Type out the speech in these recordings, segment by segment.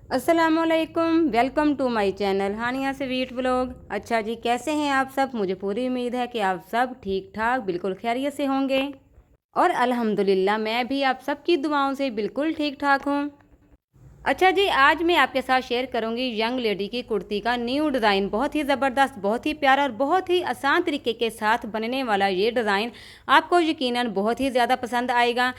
अस्सलामुअलैकुम, welcome to my channel हानिया से wheat blog. अच्छा जी, कैसे हैं आप सब? मुझे पूरी उम्मीद है कि आप सब ठीक ठाक बिल्कुल खैरियत से होंगे और अल्हम्दुलिल्लाह मैं भी आप सबकी दुआओं से बिल्कुल ठीक ठाक हूँ। अच्छा जी, आज मैं आपके साथ शेयर करूंगी यंग लेडी की कुर्ती का न्यू डिज़ाइन। बहुत ही ज़बरदस्त, बहुत ही प्यारा और बहुत ही आसान तरीके के साथ बनने वाला ये डिज़ाइन आपको यकीनन बहुत ही ज़्यादा पसंद आएगा।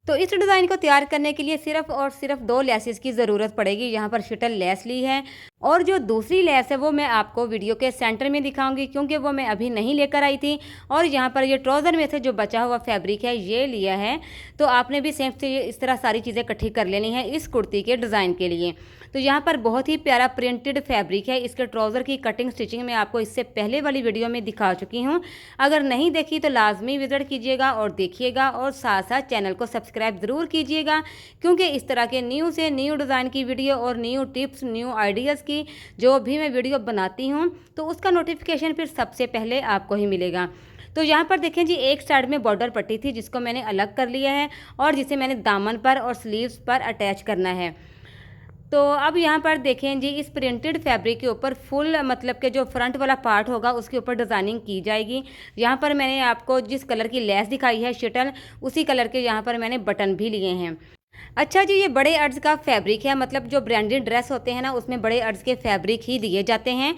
तो इस डिज़ाइन को तैयार करने के लिए सिर्फ और सिर्फ दो लेसेस की ज़रूरत पड़ेगी। यहाँ पर शटल लेस ली है और जो दूसरी लेस है वो मैं आपको वीडियो के सेंटर में दिखाऊंगी, क्योंकि वो मैं अभी नहीं लेकर आई थी। और यहाँ पर ये ट्राउज़र में से जो बचा हुआ फैब्रिक है ये लिया है। तो आपने भी सेम से इस तरह सारी चीज़ें इकट्ठी कर लेनी है इस कुर्ती के डिज़ाइन के लिए। तो यहाँ पर बहुत ही प्यारा प्रिंटेड फैब्रिक है। इसके ट्राउज़र की कटिंग स्टिचिंग मैं आपको इससे पहले वाली वीडियो में दिखा चुकी हूँ। अगर नहीं देखी तो लाजमी विजिट कीजिएगा और देखिएगा, और साथ साथ चैनल को सब्सक्राइब ज़रूर कीजिएगा, क्योंकि इस तरह के न्यू से न्यू डिज़ाइन की वीडियो और न्यू टिप्स, न्यू आइडियाज़ की जो भी मैं वीडियो बनाती हूँ तो उसका नोटिफिकेशन फिर सबसे पहले आपको ही मिलेगा। तो यहाँ पर देखें जी, एक साइड में बॉर्डर पट्टी थी जिसको मैंने अलग कर लिया है और जिसे मैंने दामन पर और स्लीव्स पर अटैच करना है। तो अब यहाँ पर देखें जी, इस प्रिंटेड फैब्रिक के ऊपर फुल मतलब के जो फ्रंट वाला पार्ट होगा उसके ऊपर डिज़ाइनिंग की जाएगी। यहाँ पर मैंने आपको जिस कलर की लेस दिखाई है शटल, उसी कलर के यहाँ पर मैंने बटन भी लिए हैं। अच्छा जी, ये बड़े अर्ज का फैब्रिक है, मतलब जो ब्रांडेड ड्रेस होते हैं ना उसमें बड़े अर्ज के फैब्रिक ही दिए जाते हैं।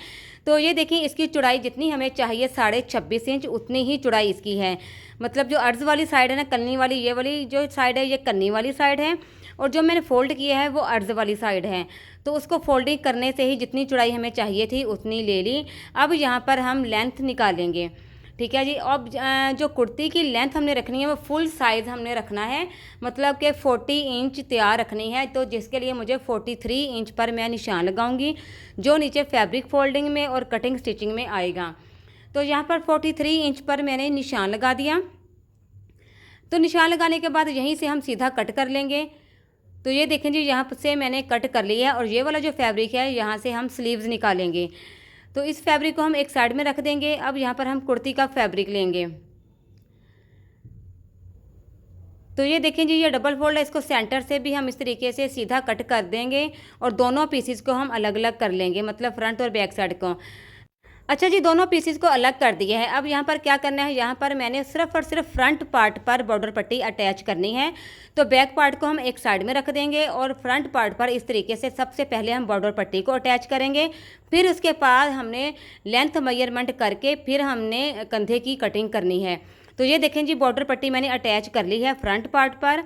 तो ये देखें, इसकी चौड़ाई जितनी हमें चाहिए 26.5 इंच उतनी ही चौड़ाई इसकी है। मतलब जो अर्ज वाली साइड है ना, कन्नी वाली, ये वाली जो साइड है ये कन्नी वाली साइड है, और जो मैंने फोल्ड किया है वो अर्ज वाली साइड है। तो उसको फोल्डिंग करने से ही जितनी चौड़ाई हमें चाहिए थी उतनी ले ली। अब यहाँ पर हम लेंथ निकालेंगे, ठीक है जी। अब जो कुर्ती की लेंथ हमने रखनी है वो फुल साइज़ हमने रखना है, मतलब कि 40 इंच तैयार रखनी है। तो जिसके लिए मुझे 43 इंच पर मैं निशान लगाऊंगी, जो नीचे फैब्रिक फोल्डिंग में और कटिंग स्टिचिंग में आएगा। तो यहाँ पर 43 इंच पर मैंने निशान लगा दिया। तो निशान लगाने के बाद यहीं से हम सीधा कट कर लेंगे। तो ये देखें जी, यहाँ से मैंने कट कर लिया है और ये वाला जो फैब्रिक है यहाँ से हम स्लीव्स निकालेंगे। तो इस फैब्रिक को हम एक साइड में रख देंगे। अब यहाँ पर हम कुर्ती का फैब्रिक लेंगे। तो ये देखें जी, ये डबल फोल्ड है, इसको सेंटर से भी हम इस तरीके से सीधा कट कर देंगे और दोनों पीसीस को हम अलग अलग कर लेंगे, मतलब फ्रंट और बैक साइड को। अच्छा जी, दोनों पीसीस को अलग कर दिया है। अब यहाँ पर क्या करना है, यहाँ पर मैंने सिर्फ और सिर्फ फ्रंट पार्ट पर बॉर्डर पट्टी अटैच करनी है। तो बैक पार्ट को हम एक साइड में रख देंगे और फ्रंट पार्ट पर इस तरीके से सबसे पहले हम बॉर्डर पट्टी को अटैच करेंगे। फिर उसके बाद हमने लेंथ मेजरमेंट करके फिर हमने कंधे की कटिंग करनी है। तो ये देखें जी, बॉर्डर पट्टी मैंने अटैच कर ली है फ्रंट पार्ट पर।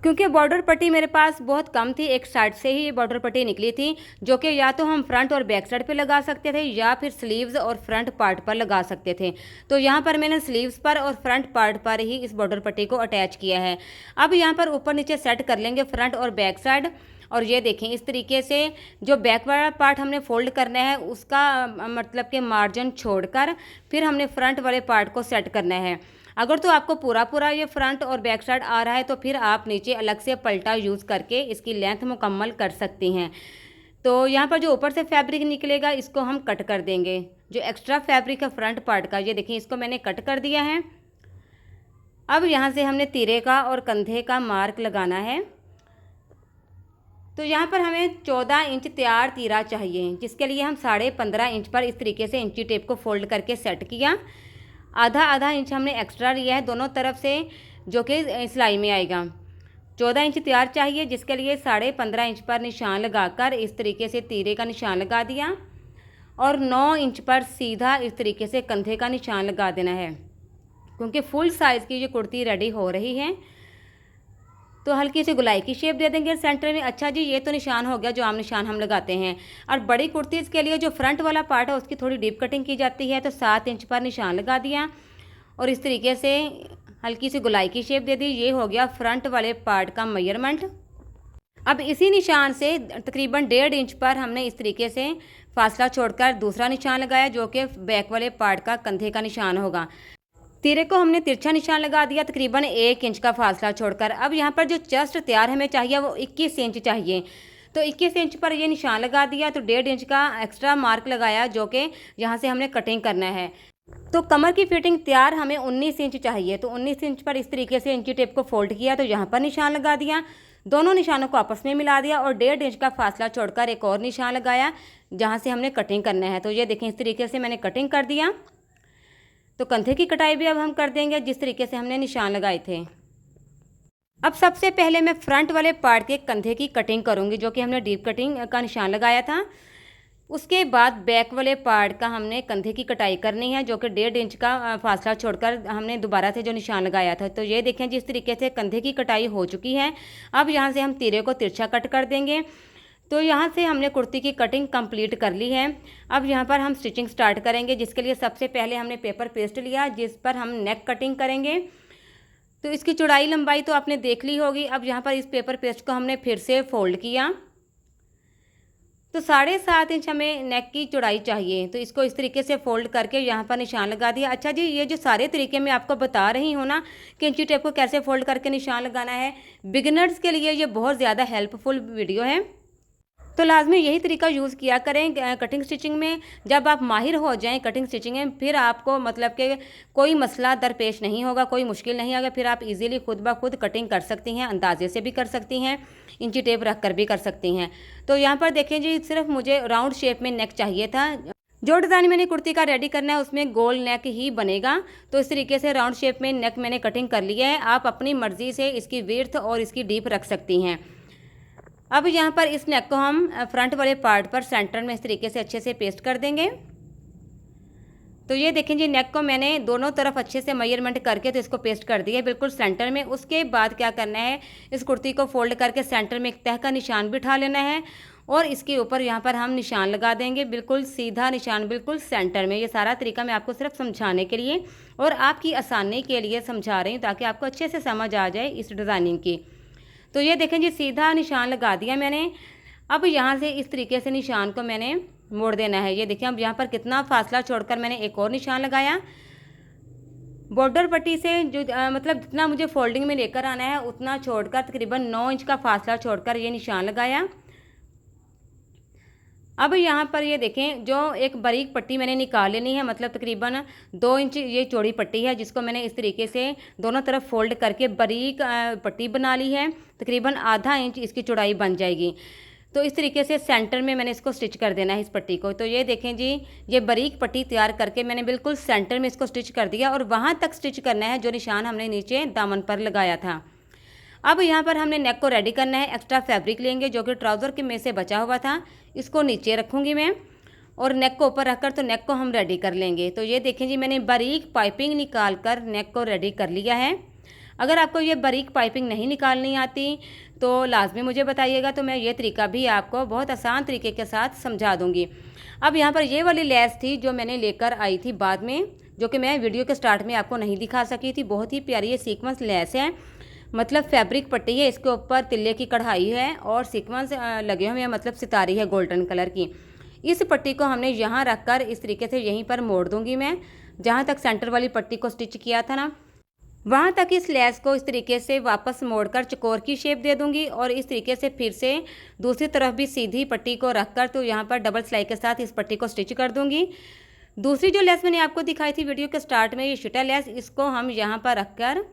क्योंकि बॉर्डर पट्टी मेरे पास बहुत कम थी, एक साइड से ही ये बॉर्डर पट्टी निकली थी, जो कि या तो हम फ्रंट और बैक साइड पे लगा सकते थे या फिर स्लीव्स और फ्रंट पार्ट पर लगा सकते थे। तो यहाँ पर मैंने स्लीव्स पर और फ्रंट पार्ट पर ही इस बॉर्डर पट्टी को अटैच किया है। अब यहाँ पर ऊपर नीचे सेट कर लेंगे फ्रंट और बैक साइड। और ये देखें, इस तरीके से जो बैक वाला पार्ट हमने फोल्ड करना है उसका मतलब के मार्जिन छोड़कर फिर हमने फ्रंट वाले पार्ट को सेट करना है। अगर तो आपको पूरा पूरा ये फ्रंट और बैक साइड आ रहा है तो फिर आप नीचे अलग से पलटा यूज़ करके इसकी लेंथ मुकम्मल कर सकती हैं। तो यहाँ पर जो ऊपर से फैब्रिक निकलेगा इसको हम कट कर देंगे। जो एक्स्ट्रा फैब्रिक है फ्रंट पार्ट का, ये देखिए इसको मैंने कट कर दिया है। अब यहाँ से हमने तीरे का और कंधे का मार्क लगाना है। तो यहाँ पर हमें 14 इंच तैयार तीरा चाहिए, जिसके लिए हम 15.5 इंच पर इस तरीके से इंची टेप को फोल्ड करके सेट किया। आधा आधा इंच हमने एक्स्ट्रा लिया है दोनों तरफ से, जो कि सिलाई में आएगा। 14 इंच तैयार चाहिए, जिसके लिए 15.5 इंच पर निशान लगाकर इस तरीके से तीरे का निशान लगा दिया और 9 इंच पर सीधा इस तरीके से कंधे का निशान लगा देना है, क्योंकि फुल साइज़ की ये कुर्ती रेडी हो रही है। तो हल्की सी गुलाई की शेप दे देंगे सेंटर में। अच्छा जी, ये तो निशान हो गया जो आम निशान हम लगाते हैं। और बड़ी कुर्तीज़ के लिए जो फ्रंट वाला पार्ट है उसकी थोड़ी डीप कटिंग की जाती है। तो 7 इंच पर निशान लगा दिया और इस तरीके से हल्की सी गुलाई की शेप दे दी। ये हो गया फ्रंट वाले पार्ट का मेजरमेंट। अब इसी निशान से तकरीबन 1.5 इंच पर हमने इस तरीके से फासला छोड़कर दूसरा निशान लगाया, जो कि बैक वाले पार्ट का कंधे का निशान होगा। तीरे को हमने तिरछा निशान लगा दिया तकरीबन 1 इंच का फासला छोड़कर। अब यहाँ पर जो चेस्ट तैयार हमें चाहिए वो 21 इंच चाहिए। तो 21 इंच पर ये निशान लगा दिया। तो 1.5 इंच का एक्स्ट्रा मार्क लगाया, जो कि यहाँ से हमने कटिंग करना है। तो कमर की फिटिंग तैयार हमें 19 इंच चाहिए। तो 19 इंच पर इस तरीके से इंची टेप को फोल्ड किया, तो यहाँ पर निशान लगा दिया। दोनों निशानों को आपस में मिला दिया और 1.5 इंच का फासला छोड़कर एक और निशान लगाया जहाँ से हमने कटिंग करना है। तो ये देखें, इस तरीके से मैंने कटिंग कर दिया। तो कंधे की कटाई भी अब हम कर देंगे जिस तरीके से हमने निशान लगाए थे। अब सबसे पहले मैं फ्रंट वाले पार्ट के कंधे की कटिंग करूँगी, जो कि हमने डीप कटिंग का निशान लगाया था। उसके बाद बैक वाले पार्ट का हमने कंधे की कटाई करनी है, जो कि 1.5 इंच का फासला छोड़कर हमने दोबारा से जो निशान लगाया था। तो ये देखें, जिस तरीके से कंधे की कटाई हो चुकी है। अब यहाँ से हम तिरे को तिरछा कट कर देंगे। तो यहाँ से हमने कुर्ती की कटिंग कंप्लीट कर ली है। अब यहाँ पर हम स्टिचिंग स्टार्ट करेंगे, जिसके लिए सबसे पहले हमने पेपर पेस्ट लिया जिस पर हम नेक कटिंग करेंगे। तो इसकी चौड़ाई लंबाई तो आपने देख ली होगी। अब यहाँ पर इस पेपर पेस्ट को हमने फिर से फोल्ड किया। तो 7.5 इंच हमें नेक की चौड़ाई चाहिए। तो इसको इस तरीके से फोल्ड करके यहाँ पर निशान लगा दिया। अच्छा जी, ये जो सारे तरीके मैं आपको बता रही हूँ ना कि इंची टेप को कैसे फोल्ड करके निशान लगाना है, बिगिनर्स के लिए ये बहुत ज़्यादा हेल्पफुल वीडियो है। तो लाजमी यही तरीका यूज़ किया करें कटिंग स्टिचिंग में। जब आप माहिर हो जाएं कटिंग स्टिचिंग में, फिर आपको मतलब कि कोई मसला दरपेश नहीं होगा, कोई मुश्किल नहीं आएगा। फिर आप इजीली खुद ब खुद कटिंग कर सकती हैं, अंदाजे से भी कर सकती हैं, इंची टेप रख कर भी कर सकती हैं। तो यहाँ पर देखें जी, सिर्फ मुझे राउंड शेप में नेक चाहिए था। जो डिज़ाइन मैंने कुर्ती का रेडी करना है उसमें गोल नेक ही बनेगा। तो इस तरीके से राउंड शेप में नेक मैंने कटिंग कर लिया है। आप अपनी मर्ज़ी से इसकी विड्थ और इसकी डीप रख सकती हैं। अब यहाँ पर इस नेक को हम फ्रंट वाले पार्ट पर सेंटर में इस तरीके से अच्छे से पेस्ट कर देंगे। तो ये देखें जी, नेक को मैंने दोनों तरफ अच्छे से मेजरमेंट करके तो इसको पेस्ट कर दिया बिल्कुल सेंटर में। उसके बाद क्या करना है, इस कुर्ती को फोल्ड करके सेंटर में एक तह का निशान बिठा लेना है और इसके ऊपर यहाँ पर हम निशान लगा देंगे, बिल्कुल सीधा निशान, बिल्कुल सेंटर में। ये सारा तरीका मैं आपको सिर्फ समझाने के लिए और आपकी आसानी के लिए समझा रही हूँ, ताकि आपको अच्छे से समझ आ जाए इस डिज़ाइनिंग की। तो ये देखें जी, सीधा निशान लगा दिया मैंने। अब यहाँ से इस तरीके से निशान को मैंने मोड़ देना है। ये देखें, अब यहाँ पर कितना फासला छोड़कर मैंने एक और निशान लगाया। बॉर्डर पट्टी से जो मतलब जितना मुझे फोल्डिंग में लेकर आना है उतना छोड़कर तकरीबन 9 इंच का फासला छोड़कर ये निशान लगाया। अब यहाँ पर ये देखें, जो एक बारीक पट्टी मैंने निकाल लेनी है, मतलब तकरीबन 2 इंच ये चौड़ी पट्टी है, जिसको मैंने इस तरीके से दोनों तरफ फोल्ड करके बारीक पट्टी बना ली है। तकरीबन आधा इंच इसकी चौड़ाई बन जाएगी। तो इस तरीके से सेंटर में मैंने इसको स्टिच कर देना है इस पट्टी को। तो ये देखें जी, ये बारीक पट्टी तैयार करके मैंने बिल्कुल सेंटर में इसको स्टिच कर दिया और वहाँ तक स्टिच करना है जो निशान हमने नीचे दामन पर लगाया था। अब यहाँ पर हमने नेक को रेडी करना है। एक्स्ट्रा फैब्रिक लेंगे जो कि ट्राउज़र के में से बचा हुआ था, इसको नीचे रखूँगी मैं और नेक को ऊपर रखकर तो नेक को हम रेडी कर लेंगे। तो ये देखें जी, मैंने बारीक पाइपिंग निकाल कर नेक को रेडी कर लिया है। अगर आपको ये बारीक पाइपिंग नहीं निकालनी आती तो लाजमी मुझे बताइएगा, तो मैं ये तरीका भी आपको बहुत आसान तरीके के साथ समझा दूँगी। अब यहाँ पर ये वाली लेस थी जो मैंने लेकर आई थी बाद में, जो कि मैं वीडियो के स्टार्ट में आपको नहीं दिखा सकी थी। बहुत ही प्यारी ये सीक्वेंस लेस है, मतलब फैब्रिक पट्टी है, इसके ऊपर तिल्ले की कढ़ाई है और सीक्वेंस लगे हुए हैं, मतलब सितारी है गोल्डन कलर की। इस पट्टी को हमने यहाँ रखकर इस तरीके से यहीं पर मोड़ दूंगी मैं, जहाँ तक सेंटर वाली पट्टी को स्टिच किया था ना, वहाँ तक इस लेस को इस तरीके से वापस मोड़कर चकोर की शेप दे दूंगी और इस तरीके से फिर से दूसरी तरफ भी सीधी पट्टी को रखकर तो यहाँ पर डबल सिलाई के साथ इस पट्टी को स्टिच कर दूंगी। दूसरी जो लेस मैंने आपको दिखाई थी वीडियो के स्टार्ट में, ये शुटा लेस, इसको हम यहाँ पर रखकर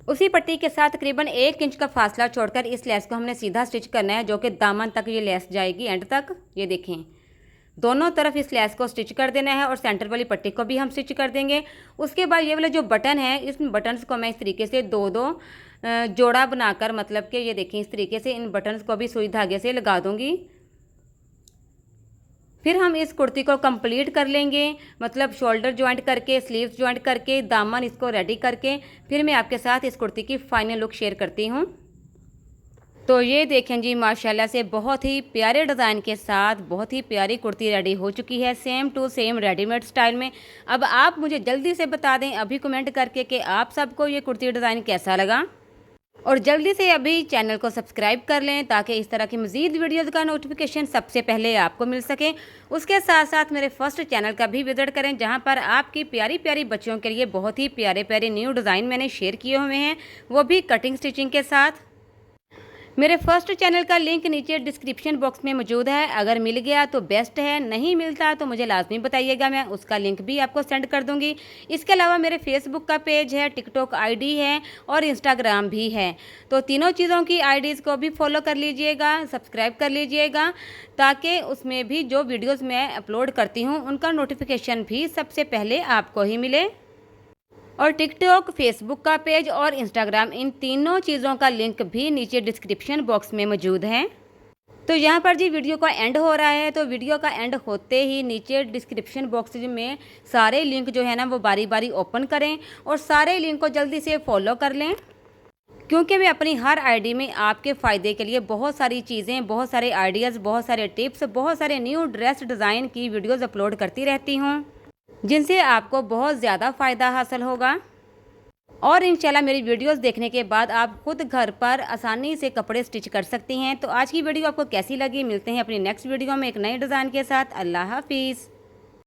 उसी पट्टी के साथ तकरीबन 1 इंच का फासला छोड़कर इस लेस को हमने सीधा स्टिच करना है, जो कि दामन तक ये लेस जाएगी एंड तक। ये देखें, दोनों तरफ इस लेस को स्टिच कर देना है और सेंटर वाली पट्टी को भी हम स्टिच कर देंगे। उसके बाद ये वाला जो बटन है, इस बटन्स को मैं इस तरीके से दो जोड़ा बनाकर, मतलब कि ये देखें इस तरीके से इन बटन्स को भी सुई धागे से लगा दूंगी। फिर हम इस कुर्ती को कंप्लीट कर लेंगे, मतलब शोल्डर ज्वाइंट करके, स्लीव्स ज्वाइंट करके, दामन इसको रेडी करके फिर मैं आपके साथ इस कुर्ती की फाइनल लुक शेयर करती हूँ। तो ये देखें जी, माशाल्लाह से बहुत ही प्यारे डिज़ाइन के साथ बहुत ही प्यारी कुर्ती रेडी हो चुकी है, same to same readymade style में। अब आप मुझे जल्दी से बता दें अभी कमेंट करके कि आप सबको ये कुर्ती डिज़ाइन कैसा लगा, और जल्दी से अभी चैनल को सब्सक्राइब कर लें ताकि इस तरह की मज़ीद वीडियोज़ का नोटिफिकेशन सबसे पहले आपको मिल सके। उसके साथ साथ मेरे फर्स्ट चैनल का भी विजिट करें, जहां पर आपकी प्यारी प्यारी बच्चियों के लिए बहुत ही प्यारे प्यारे न्यू डिज़ाइन मैंने शेयर किए हुए हैं, वो भी कटिंग स्टिचिंग के साथ। मेरे फर्स्ट चैनल का लिंक नीचे डिस्क्रिप्शन बॉक्स में मौजूद है। अगर मिल गया तो बेस्ट है, नहीं मिलता तो मुझे लाजमी बताइएगा, मैं उसका लिंक भी आपको सेंड कर दूंगी। इसके अलावा मेरे फेसबुक का पेज है, टिकटॉक आईडी है और इंस्टाग्राम भी है। तो तीनों चीज़ों की आईडीज़ को भी फॉलो कर लीजिएगा, सब्सक्राइब कर लीजिएगा, ताकि उसमें भी जो वीडियोज़ मैं अपलोड करती हूँ उनका नोटिफिकेशन भी सबसे पहले आपको ही मिले। और टिकटॉक, फेसबुक का पेज और इंस्टाग्राम, इन तीनों चीज़ों का लिंक भी नीचे डिस्क्रिप्शन बॉक्स में मौजूद है। तो यहाँ पर जी वीडियो का एंड हो रहा है, तो वीडियो का एंड होते ही नीचे डिस्क्रिप्शन बॉक्स में सारे लिंक जो है ना वो बारी बारी ओपन करें और सारे लिंक को जल्दी से फॉलो कर लें, क्योंकि मैं अपनी हर आईडी में आपके फ़ायदे के लिए बहुत सारी चीज़ें, बहुत सारे आइडियाज़, बहुत सारे टिप्स, बहुत सारे न्यू ड्रेस डिज़ाइन की वीडियोज़ अपलोड करती रहती हूँ, जिनसे आपको बहुत ज़्यादा फ़ायदा हासिल होगा। और इंशाल्लाह मेरी वीडियोस देखने के बाद आप खुद घर पर आसानी से कपड़े स्टिच कर सकती हैं। तो आज की वीडियो आपको कैसी लगी? मिलते हैं अपनी नेक्स्ट वीडियो में एक नए डिज़ाइन के साथ। अल्लाह हाफिज़।